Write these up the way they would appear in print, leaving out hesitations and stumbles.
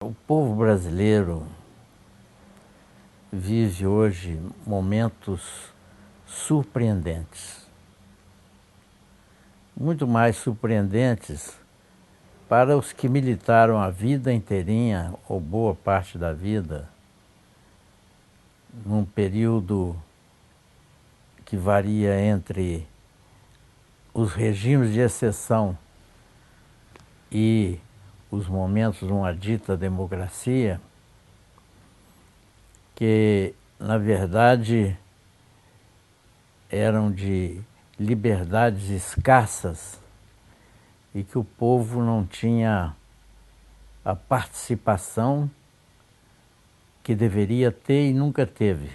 O povo brasileiro vive hoje momentos surpreendentes. Muito mais surpreendentes para os que militaram a vida inteirinha, ou boa parte da vida, num período que varia entre os regimes de exceção e os momentos de uma dita democracia, que, na verdade, eram de liberdades escassas e que o povo não tinha a participação que deveria ter e nunca teve,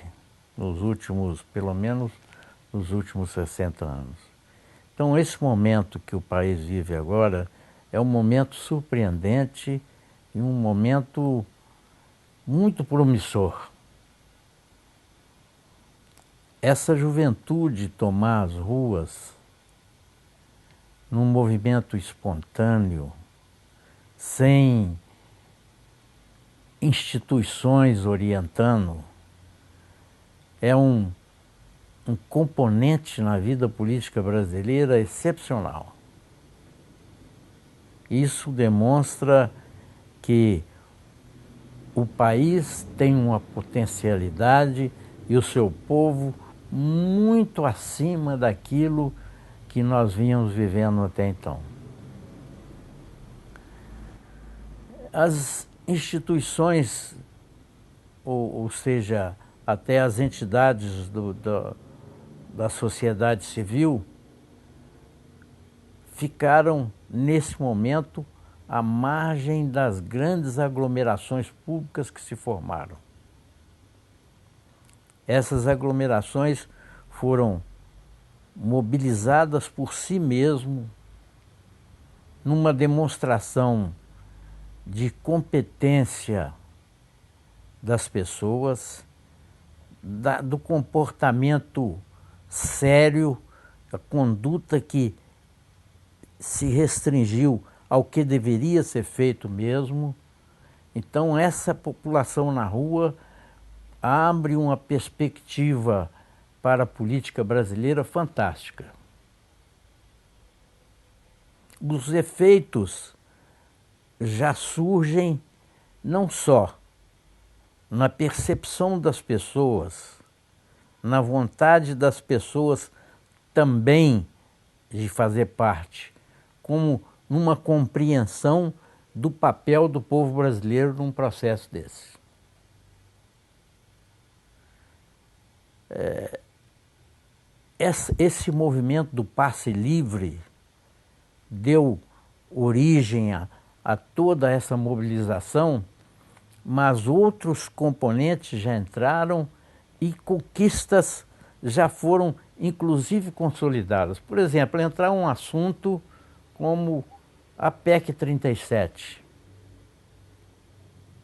pelo menos nos últimos 60 anos. Então, esse momento que o país vive agora é um momento surpreendente e um momento muito promissor. Essa juventude tomar as ruas num movimento espontâneo, sem instituições orientando, é um componente na vida política brasileira excepcional. Isso demonstra que o país tem uma potencialidade e o seu povo muito acima daquilo que nós vínhamos vivendo até então. As instituições, ou seja, até as entidades da sociedade civil, ficaram, nesse momento, à margem das grandes aglomerações públicas que se formaram. Essas aglomerações foram mobilizadas por si mesmo numa demonstração de competência das pessoas, do comportamento sério, a conduta que se restringiu ao que deveria ser feito mesmo. Então, essa população na rua abre uma perspectiva para a política brasileira fantástica. Os efeitos já surgem não só na percepção das pessoas, na vontade das pessoas também de fazer parte, como numa compreensão do papel do povo brasileiro num processo desse. Esse movimento do passe livre deu origem a toda essa mobilização, mas outros componentes já entraram e conquistas já foram, inclusive, consolidadas. Por exemplo, entrar um assunto como a PEC 37.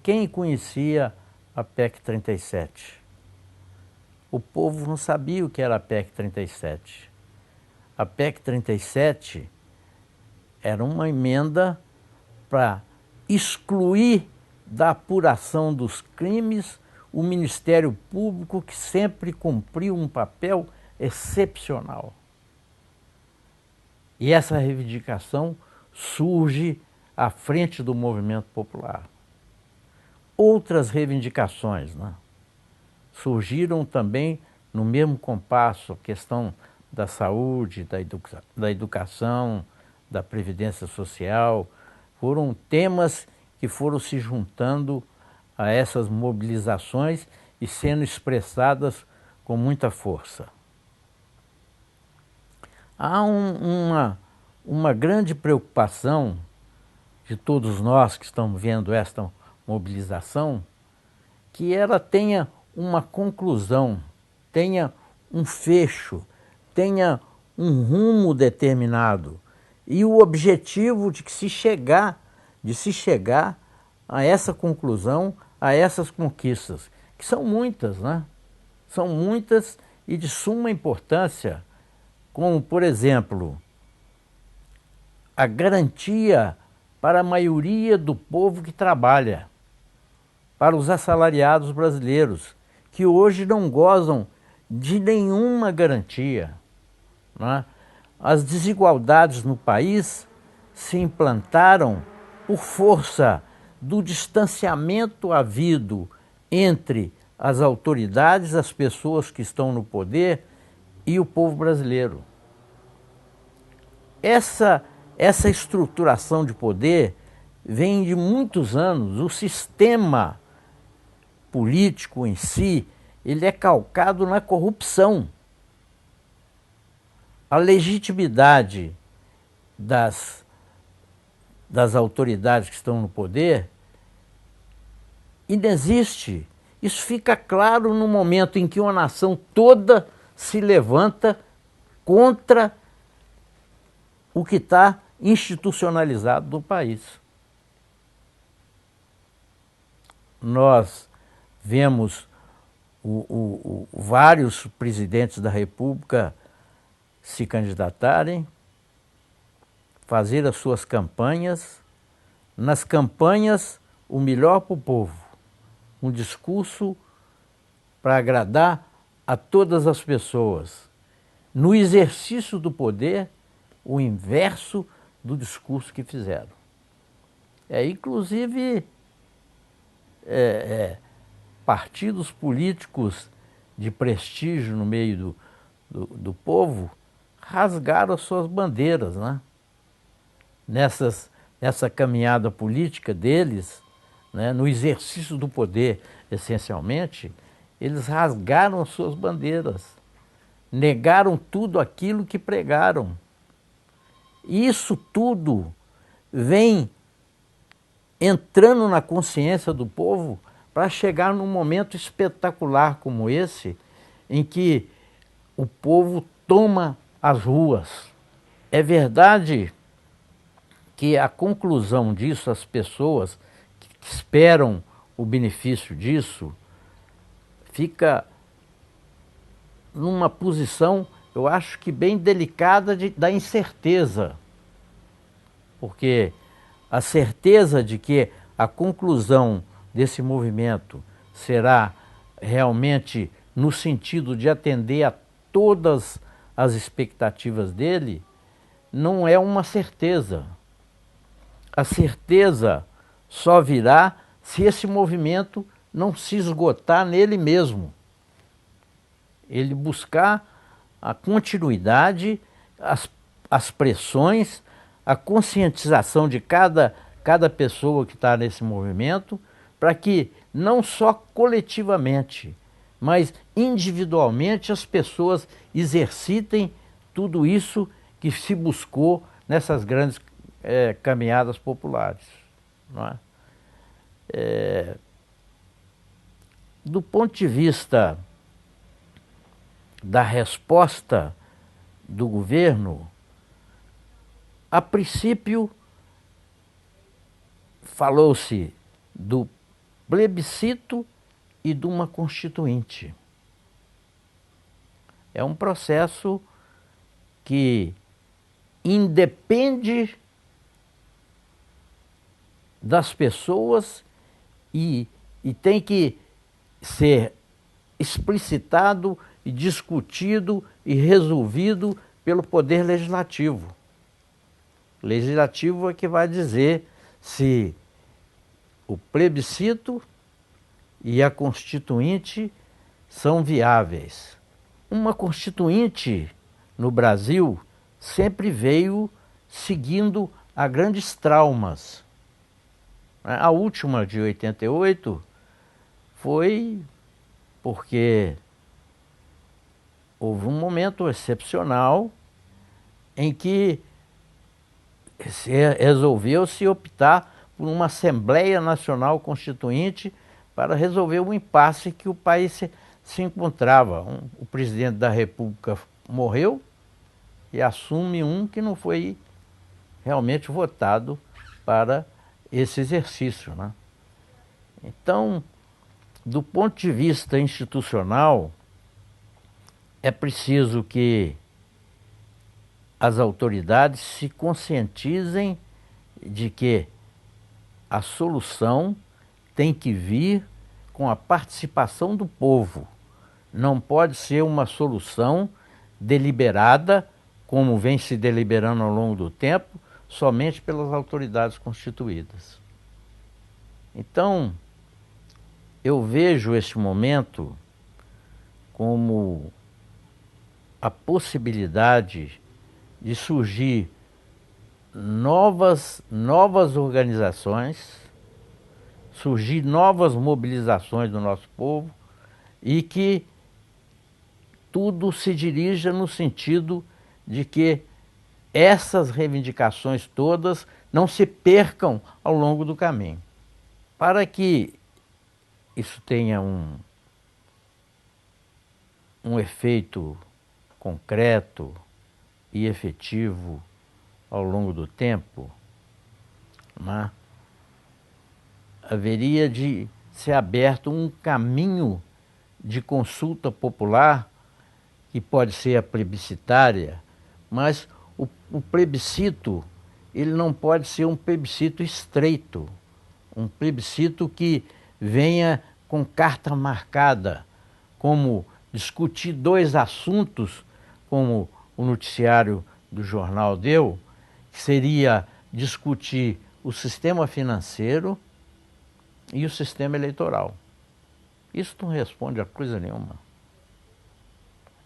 Quem conhecia a PEC 37? O povo não sabia o que era a PEC 37. A PEC 37 era uma emenda para excluir da apuração dos crimes o Ministério Público, que sempre cumpriu um papel excepcional. E essa reivindicação surge à frente do movimento popular. Outras reivindicações, surgiram também no mesmo compasso, a questão da saúde, da educação, da previdência social. Foram temas que foram se juntando a essas mobilizações e sendo expressadas com muita força. Há uma grande preocupação de todos nós que estamos vendo esta mobilização, que ela tenha uma conclusão, tenha um fecho, tenha um rumo determinado e o objetivo de se chegar a essa conclusão, a essas conquistas, que são muitas, São muitas e de suma importância, como, por exemplo, a garantia para a maioria do povo que trabalha. para os assalariados brasileiros, que hoje não gozam de nenhuma garantia, né? As desigualdades no país se implantaram por força do distanciamento havido entre as autoridades, as pessoas que estão no poder e o povo brasileiro. Essa estruturação de poder vem de muitos anos. O sistema político em si, ele é calcado na corrupção. A legitimidade das autoridades que estão no poder inexiste. Isso fica claro no momento em que uma nação toda se levanta contra o que está institucionalizado no país. Nós vemos vários presidentes da República se candidatarem, fazer as suas campanhas. Nas campanhas, o melhor para o povo, um discurso para agradar a todas as pessoas. No exercício do poder, o inverso do discurso que fizeram. Inclusive, partidos políticos de prestígio no meio do povo rasgaram as suas bandeiras, né? Nessa caminhada política deles, né, no exercício do poder, essencialmente, eles rasgaram as suas bandeiras, negaram tudo aquilo que pregaram. E isso tudo vem entrando na consciência do povo para chegar num momento espetacular como esse, em que o povo toma as ruas. É verdade que a conclusão disso, as pessoas que esperam o benefício disso, fica numa posição, eu acho que bem delicada da incerteza. Porque a certeza de que a conclusão desse movimento será realmente no sentido de atender a todas as expectativas dele, não é uma certeza. A certeza só virá se esse movimento não se esgotar nele mesmo. Ele buscar a continuidade, as pressões, a conscientização de cada pessoa que está nesse movimento, para que não só coletivamente, mas individualmente as pessoas exercitem tudo isso que se buscou nessas grandes caminhadas populares. Não é? Do ponto de vista da resposta do governo, a princípio falou-se do plebiscito e de uma constituinte. É um processo que independe das pessoas e tem que ser explicitado e discutido e resolvido pelo Poder Legislativo. O Legislativo é que vai dizer se o plebiscito e a constituinte são viáveis. Uma constituinte no Brasil sempre veio seguindo a grandes traumas. A última de 88 foi porque houve um momento excepcional em que resolveu-se optar por uma Assembleia Nacional Constituinte para resolver o impasse que o país se encontrava. O presidente da República morreu e assume um que não foi realmente votado para esse exercício, né? Então, do ponto de vista institucional, é preciso que as autoridades se conscientizem de que a solução tem que vir com a participação do povo. Não pode ser uma solução deliberada, como vem se deliberando ao longo do tempo, somente pelas autoridades constituídas. Então, eu vejo este momento como a possibilidade de surgir novas organizações, surgir novas mobilizações do nosso povo e que tudo se dirija no sentido de que essas reivindicações todas não se percam ao longo do caminho. Para que isso tenha um efeito concreto e efetivo ao longo do tempo, né, haveria de ser aberto um caminho de consulta popular, que pode ser a plebiscitária, mas o plebiscito ele não pode ser um plebiscito estreito, um plebiscito que venha com carta marcada, como discutir dois assuntos, como o noticiário do jornal deu, que seria discutir o sistema financeiro e o sistema eleitoral. Isso não responde a coisa nenhuma.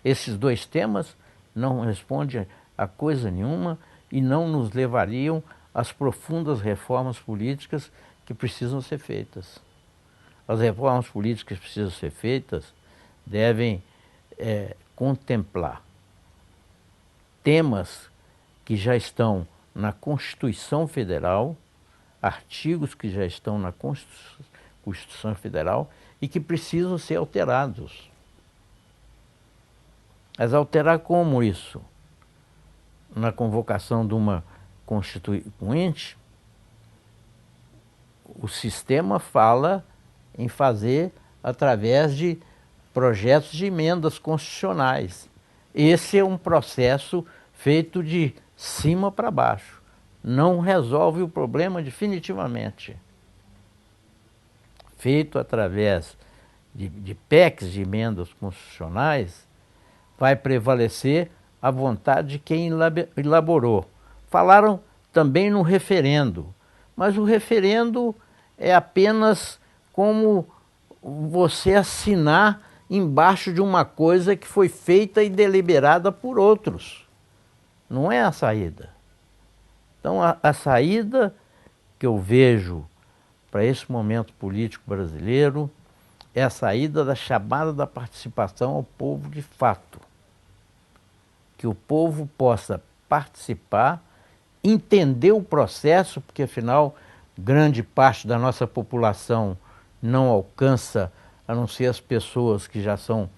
Esses dois temas não respondem a coisa nenhuma e não nos levariam às profundas reformas políticas que precisam ser feitas. As reformas políticas que precisam ser feitas devem contemplar temas que já estão na Constituição Federal, artigos que já estão na Constituição Federal e que precisam ser alterados. Mas alterar como isso? Na convocação de uma constituinte, o sistema fala em fazer através de projetos de emendas constitucionais. Esse é um processo feito de cima para baixo. Não resolve o problema definitivamente. Feito através de PECs, de emendas constitucionais, vai prevalecer a vontade de quem elaborou. Falaram também no referendo, mas o referendo é apenas como você assinar embaixo de uma coisa que foi feita e deliberada por outros. Não é a saída. Então, a saída que eu vejo para esse momento político brasileiro é a saída da chamada da participação ao povo de fato. Que o povo possa participar, entender o processo, porque afinal grande parte da nossa população não alcança, a não ser as pessoas que já são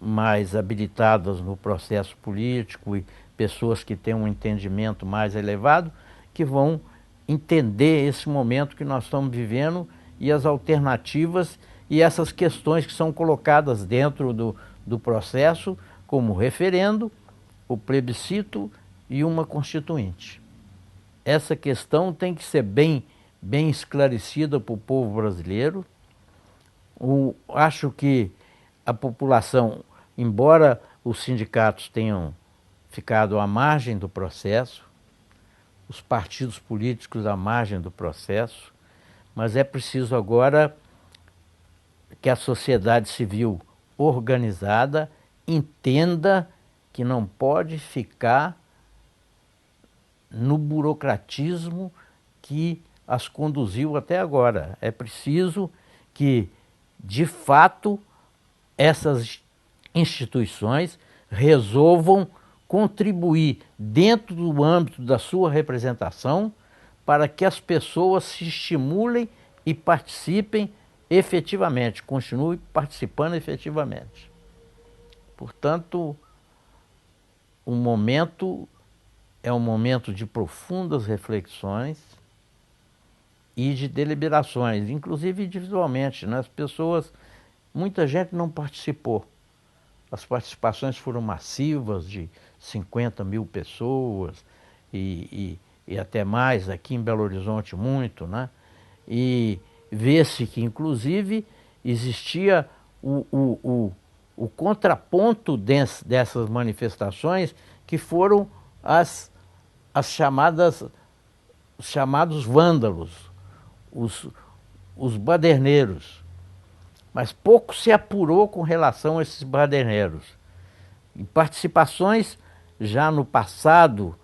mais habilitadas no processo político e pessoas que têm um entendimento mais elevado, que vão entender esse momento que nós estamos vivendo e as alternativas e essas questões que são colocadas dentro do processo, como o referendo, o plebiscito e uma constituinte. Essa questão tem que ser bem esclarecida para o povo brasileiro. Acho que a população, embora os sindicatos tenham ficado à margem do processo, os partidos políticos à margem do processo, mas é preciso agora que a sociedade civil organizada entenda que não pode ficar no burocratismo que as conduziu até agora. É preciso que, de fato, essas instituições resolvam contribuir dentro do âmbito da sua representação para que as pessoas se estimulem e participem efetivamente, continuem participando efetivamente. Portanto, o momento é um momento de profundas reflexões e de deliberações, inclusive individualmente, né? As pessoas, muita gente não participou. As participações foram massivas, de 50 mil pessoas e até mais, aqui em Belo Horizonte muito, né? E vê-se que, inclusive, existia o contraponto dessas manifestações, que foram os chamados vândalos, os baderneiros. Mas pouco se apurou com relação a esses baderneiros. Em participações já no passado,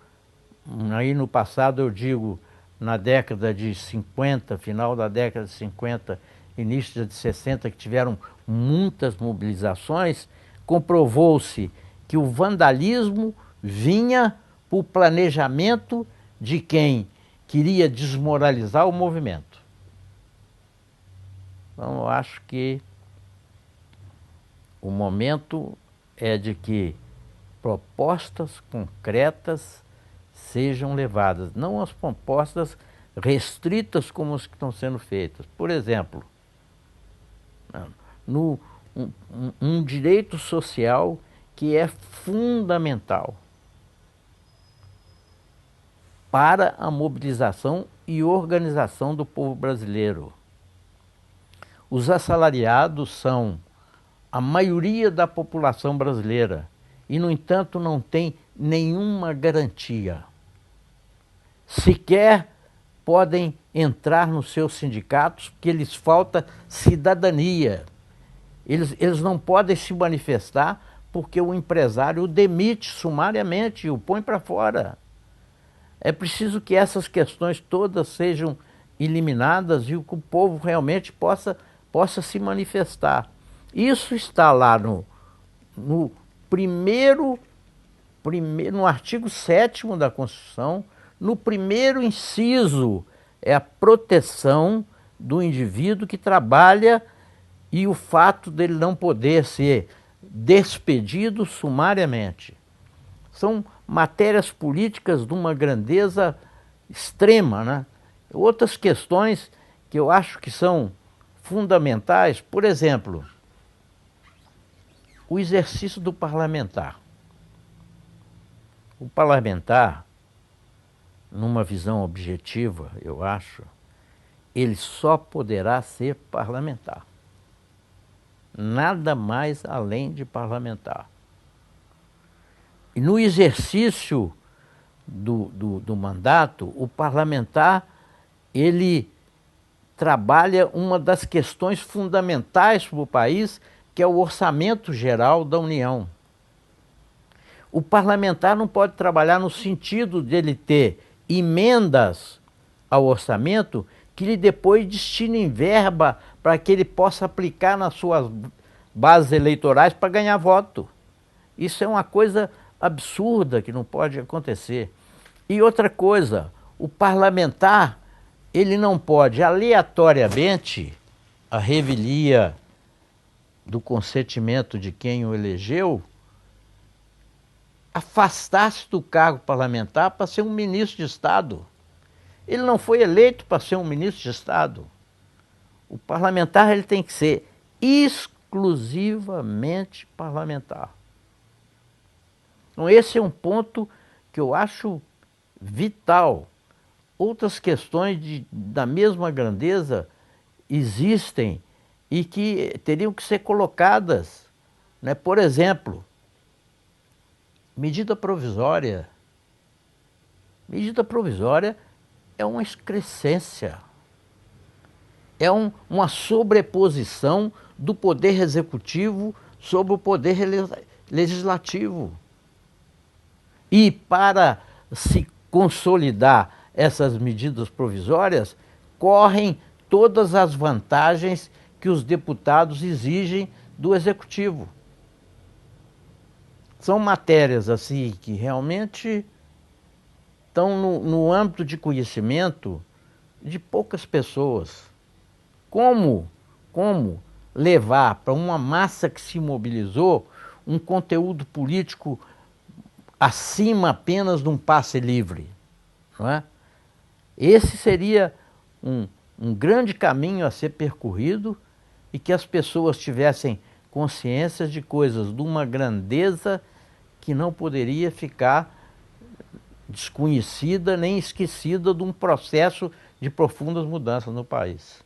aí no passado eu digo na década de 50, final da década de 50, início de 60, que tiveram muitas mobilizações, comprovou-se que o vandalismo vinha por planejamento de quem queria desmoralizar o movimento. Então eu acho que o momento é de que propostas concretas sejam levadas, não as propostas restritas como as que estão sendo feitas. Por exemplo, um direito social que é fundamental para a mobilização e organização do povo brasileiro. Os assalariados são a maioria da população brasileira e, no entanto, não tem nenhuma garantia. Sequer podem entrar nos seus sindicatos porque lhes falta cidadania. Eles não podem se manifestar porque o empresário o demite sumariamente e o põe para fora. É preciso que essas questões todas sejam eliminadas e que o povo realmente possa se manifestar. Isso está lá no artigo 7º da Constituição, no primeiro inciso, é a proteção do indivíduo que trabalha e o fato dele não poder ser despedido sumariamente. São matérias políticas de uma grandeza extrema, né? Outras questões que eu acho que são fundamentais, por exemplo, o exercício do parlamentar. O parlamentar, numa visão objetiva, eu acho, ele só poderá ser parlamentar. Nada mais além de parlamentar. E no exercício do mandato, o parlamentar, ele trabalha uma das questões fundamentais para o país, que é o orçamento geral da União. O parlamentar não pode trabalhar no sentido de ele ter emendas ao orçamento que lhe depois destinem verba para que ele possa aplicar nas suas bases eleitorais para ganhar voto. Isso é uma coisa absurda que não pode acontecer. E outra coisa, o parlamentar, ele não pode aleatoriamente, a revelia do consentimento de quem o elegeu, afastar-se do cargo parlamentar para ser um ministro de Estado. Ele não foi eleito para ser um ministro de Estado. O parlamentar, ele tem que ser exclusivamente parlamentar. Então esse é um ponto que eu acho vital. Outras questões da mesma grandeza existem e que teriam que ser colocadas, né? Por exemplo, medida provisória. Medida provisória é uma excrescência. É uma sobreposição do poder executivo sobre o poder legislativo. E para se consolidar essas medidas provisórias, correm todas as vantagens que os deputados exigem do executivo. São matérias assim que realmente estão no âmbito de conhecimento de poucas pessoas. Como levar para uma massa que se mobilizou um conteúdo político acima apenas de um passe livre, não é? Esse seria um grande caminho a ser percorrido e que as pessoas tivessem consciência de coisas de uma grandeza que não poderia ficar desconhecida nem esquecida de um processo de profundas mudanças no país.